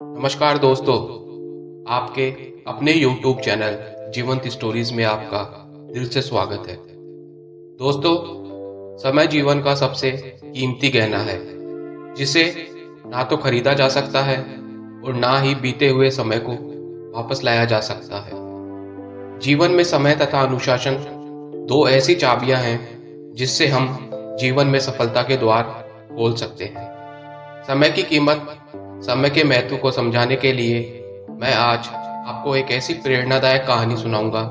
नमस्कार दोस्तों, आपके अपने YouTube चैनल जीवंत स्टोरीज में आपका दिल से स्वागत है। दोस्तों, समय जीवन का सबसे कीमती गहना है, जिसे ना तो खरीदा जा सकता है और ना ही बीते हुए समय को वापस लाया जा सकता है। जीवन में समय तथा अनुशासन दो ऐसी चाबियां हैं जिससे हम जीवन में सफलता के द्वार खोल सकते हैं। समय की कीमत, समय के महत्व को समझाने के लिए मैं आज आपको एक ऐसी प्रेरणादायक कहानी सुनाऊंगा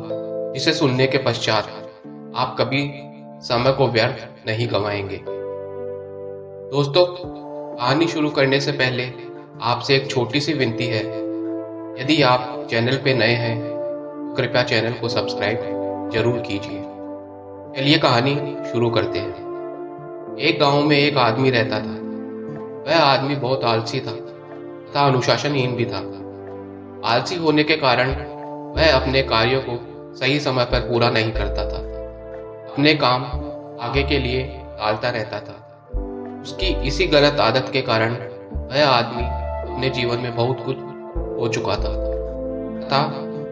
जिसे सुनने के पश्चात आप कभी समय को व्यर्थ नहीं गंवाएंगे। दोस्तों, कहानी शुरू करने से पहले आपसे एक छोटी सी विनती है। यदि आप चैनल पे नए हैं तो कृपया चैनल को सब्सक्राइब जरूर कीजिए। चलिए कहानी शुरू करते हैं। एक गांव में एक आदमी रहता था। वह आदमी बहुत आलसी था तथा अनुशासनहीन भी था। आलसी होने के कारण वह अपने कार्यों को सही समय पर पूरा नहीं करता था। अपने काम आगे के लिए टालता रहता था। उसकी इसी गलत आदत के कारण वह आदमी अपने जीवन में बहुत कुछ हो चुका था तथा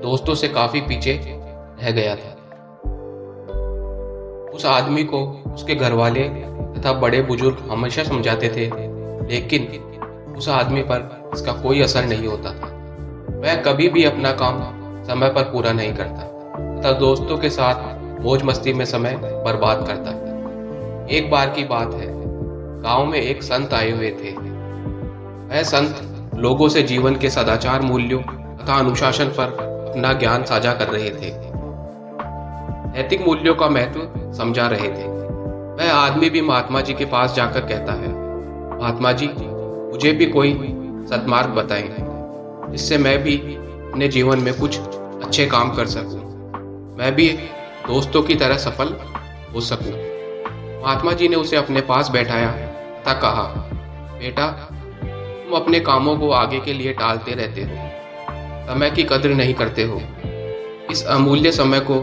दोस्तों से काफी पीछे रह गया था। उस आदमी को उसके घर वाले तथा बड़े बुजुर्ग हमेशा समझाते थे, लेकिन उस आदमी पर इसका कोई असर नहीं होता था। वह कभी भी अपना काम समय पर पूरा नहीं करता तथा दोस्तों के साथ मौज मस्ती में समय बर्बाद करता था। एक बार की बात है, गांव में एक संत आए हुए थे। वह संत लोगों से जीवन के सदाचार मूल्यों तथा अनुशासन पर अपना ज्ञान साझा कर रहे थे। नैतिक मूल्यों का महत्व समझा रहे थे। वह आदमी भी महात्मा जी के पास जाकर कहता है, महात्मा जी, मुझे भी कोई सद्मार्ग बताएं जिससे मैं भी अपने जीवन में कुछ अच्छे काम कर सकूं, मैं भी दोस्तों की तरह सफल हो सकूं। महात्मा जी ने उसे अपने पास बैठाया तथा कहा, बेटा, तुम अपने कामों को आगे के लिए टालते रहते हो, समय की कद्र नहीं करते हो। इस अमूल्य समय को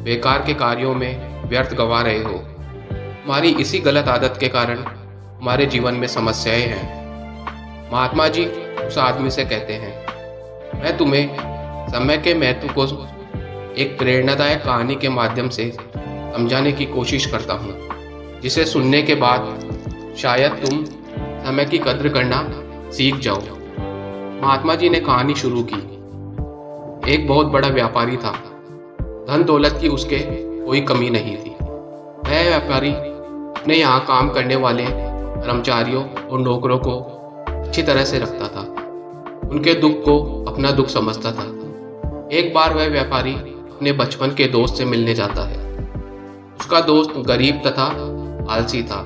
बेकार के कार्यों में व्यर्थ गंवा रहे हो। तुम्हारी इसी गलत आदत के कारण हमारे जीवन में समस्याएं हैं। महात्मा जी उस आदमी से कहते हैं, मैं तुम्हें समय के महत्व को एक प्रेरणादायक कहानी के माध्यम से समझाने की कोशिश करता हूँ, जिसे सुनने के बाद शायद तुम समय की कद्र करना सीख जाओ। महात्मा जी ने कहानी शुरू की। एक बहुत बड़ा व्यापारी था। धन दौलत की उसके कोई कमी नहीं थी। वह व्यापारी अपने यहाँ काम करने वाले कर्मचारियों और नौकरों को अच्छी तरह से रखता था। उनके दुख को अपना दुख समझता था। एक बार वह व्यापारी अपने बचपन के दोस्त से मिलने जाता है। उसका दोस्त गरीब तथा आलसी था।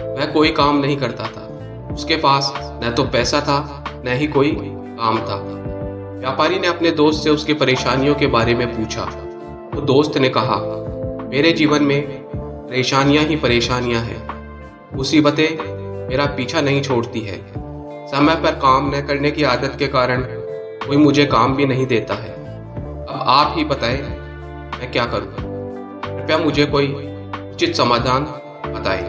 वह कोई काम नहीं करता था। उसके पास न तो पैसा था न ही कोई काम था। व्यापारी ने अपने दोस्त से उसकी परेशानियों के बारे में पूछा। तो दोस्त ने कहा, मेरे जीवन में परेशानियां ही परेशानियां हैं। मुसीबतें मेरा पीछा नहीं छोड़ती है। समय पर काम न करने की आदत के कारण कोई मुझे काम भी नहीं देता है। अब आप ही बताएं, मैं क्या करूं? कृपया मुझे कोई उचित समाधान बताएं।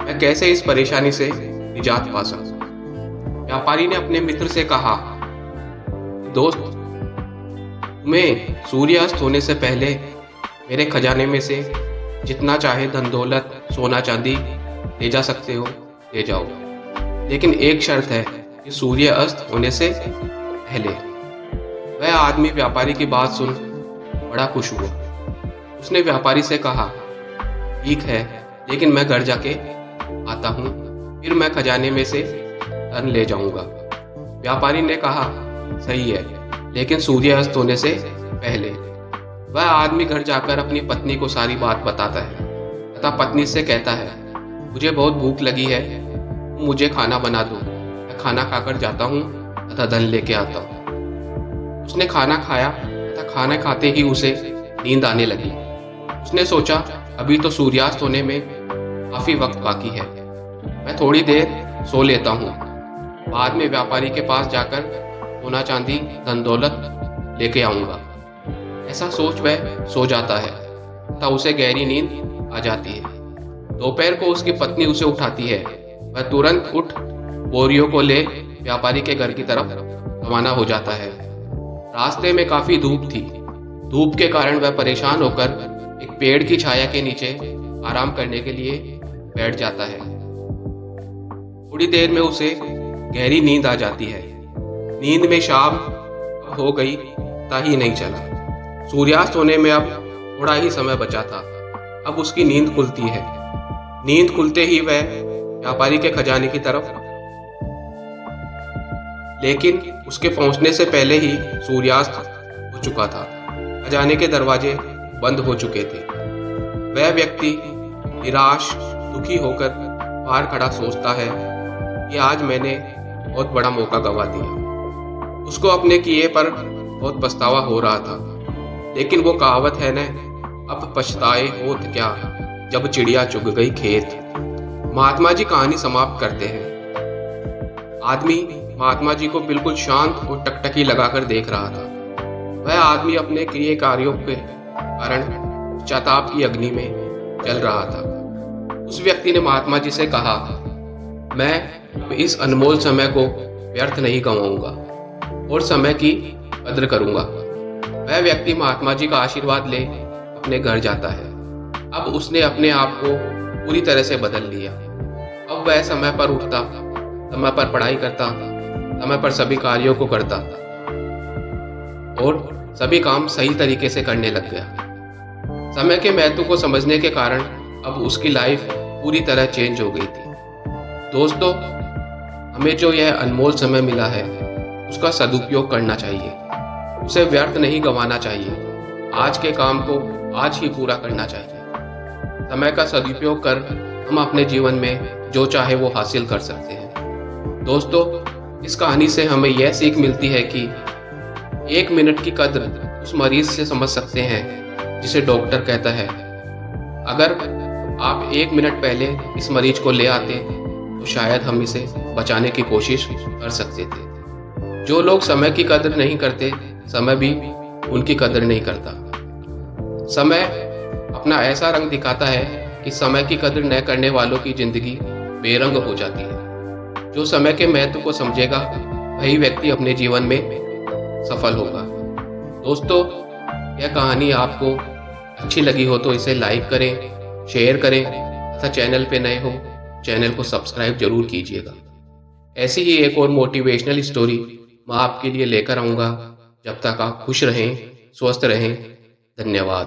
मैं कैसे इस परेशानी से निजात पा सकूं? व्यापारी ने अपने मित्र से कहा, दोस्त, तुम्हें सूर्यास्त होने से पहले मेरे खजाने में से जितना चाहे धन दौलत, सोना चांदी ले जा सकते हो, ले जाओ, लेकिन एक शर्त है कि सूर्य अस्त होने से पहले। वह आदमी व्यापारी की बात सुन बड़ा खुश हुआ। उसने व्यापारी से कहा, ठीक है, लेकिन मैं घर जाके आता हूँ, फिर मैं खजाने में से धन ले जाऊंगा। व्यापारी ने कहा, सही है, लेकिन सूर्य अस्त होने से पहले। वह आदमी घर जाकर अपनी पत्नी को सारी बात बताता है तथा पत्नी से कहता है, मुझे बहुत भूख लगी है, मुझे खाना बना दो। मैं खाना खाकर जाता हूँ तथा धन लेके आता हूँ। उसने खाना खाया तथा खाना खाते ही उसे नींद आने लगी। उसने सोचा, अभी तो सूर्यास्त होने में काफी वक्त बाकी है, मैं थोड़ी देर सो लेता हूँ। बाद में व्यापारी के पास जाकर सोना चांदी धन दौलत लेके आऊंगा। ऐसा सोच वह सो जाता है तथा उसे गहरी नींद आ जाती है। दोपहर को उसकी पत्नी उसे उठाती है। वह तुरंत उठ बोरियों को ले व्यापारी के घर की तरफ रवाना हो जाता है। रास्ते में काफी धूप थी। धूप के कारण वह परेशान होकर एक पेड़ की छाया के नीचे आराम करने के लिए बैठ जाता है। थोड़ी देर में उसे गहरी नींद आ जाती है। नींद में शाम हो गई पता ही नहीं चला। सूर्यास्त होने में अब थोड़ा ही समय बचा था। अब उसकी नींद खुलती है। नींद खुलते ही वह व्यापारी के खजाने की तरफ, लेकिन उसके पहुंचने से पहले ही सूर्यास्त हो चुका था। खजाने के दरवाजे बंद हो चुके थे। वह व्यक्ति निराश दुखी होकर बाहर खड़ा सोचता है कि आज मैंने बहुत बड़ा मौका गंवा दिया। उसको अपने किए पर बहुत पछतावा हो रहा था, लेकिन वो कहावत है न, अब पछताए होत क्या जब चिड़िया चुग गई खेत। महात्मा जी कहानी समाप्त करते हैं। आदमी महात्मा जी को बिल्कुल शांत और टकटकी लगाकर देख रहा था। वह आदमी अपने किए कार्यों के कारण पश्चाताप की अग्नि में जल रहा था। उस व्यक्ति ने महात्मा जी से कहा, मैं अब इस अनमोल समय को व्यर्थ नहीं गंवाऊंगा और समय की कद्र करूंगा। वह व्यक्ति महात्मा जी का आशीर्वाद ले अपने घर जाता है। अब उसने अपने आप को पूरी तरह से बदल लिया। अब वह समय पर उठता, समय पर पढ़ाई करता, समय पर सभी कार्यों को करता और सभी काम सही तरीके से करने लग गया। समय के महत्व को समझने के कारण अब उसकी लाइफ पूरी तरह चेंज हो गई थी। दोस्तों, हमें जो यह अनमोल समय मिला है उसका सदुपयोग करना चाहिए। उसे व्यर्थ नहीं गंवाना चाहिए। आज के काम को आज ही पूरा करना चाहिए। समय का सदुपयोग कर हम अपने जीवन में जो चाहे वो हासिल कर सकते हैं। दोस्तों, इस कहानी से हमें यह सीख मिलती है कि 1 मिनट की कद्र उस मरीज से समझ सकते हैं जिसे डॉक्टर कहता है। अगर आप 1 मिनट पहले इस मरीज को ले आते तो शायद हम इसे बचाने की कोशिश कर सकते थे। जो लोग समय की कद्र नहीं करते, समय भी उनकी कद्र नहीं करता। समय अपना ऐसा रंग दिखाता है कि समय की कद्र न करने वालों की जिंदगी बेरंग हो जाती है। जो समय के महत्व को समझेगा वही व्यक्ति अपने जीवन में सफल होगा। दोस्तों, यह कहानी आपको अच्छी लगी हो तो इसे लाइक करें, शेयर करें तथा चैनल पे नए हो चैनल को सब्सक्राइब जरूर कीजिएगा। ऐसी ही एक और मोटिवेशनल स्टोरी मैं आपके लिए लेकर आऊँगा। जब तक आप खुश रहें, स्वस्थ रहें। धन्यवाद।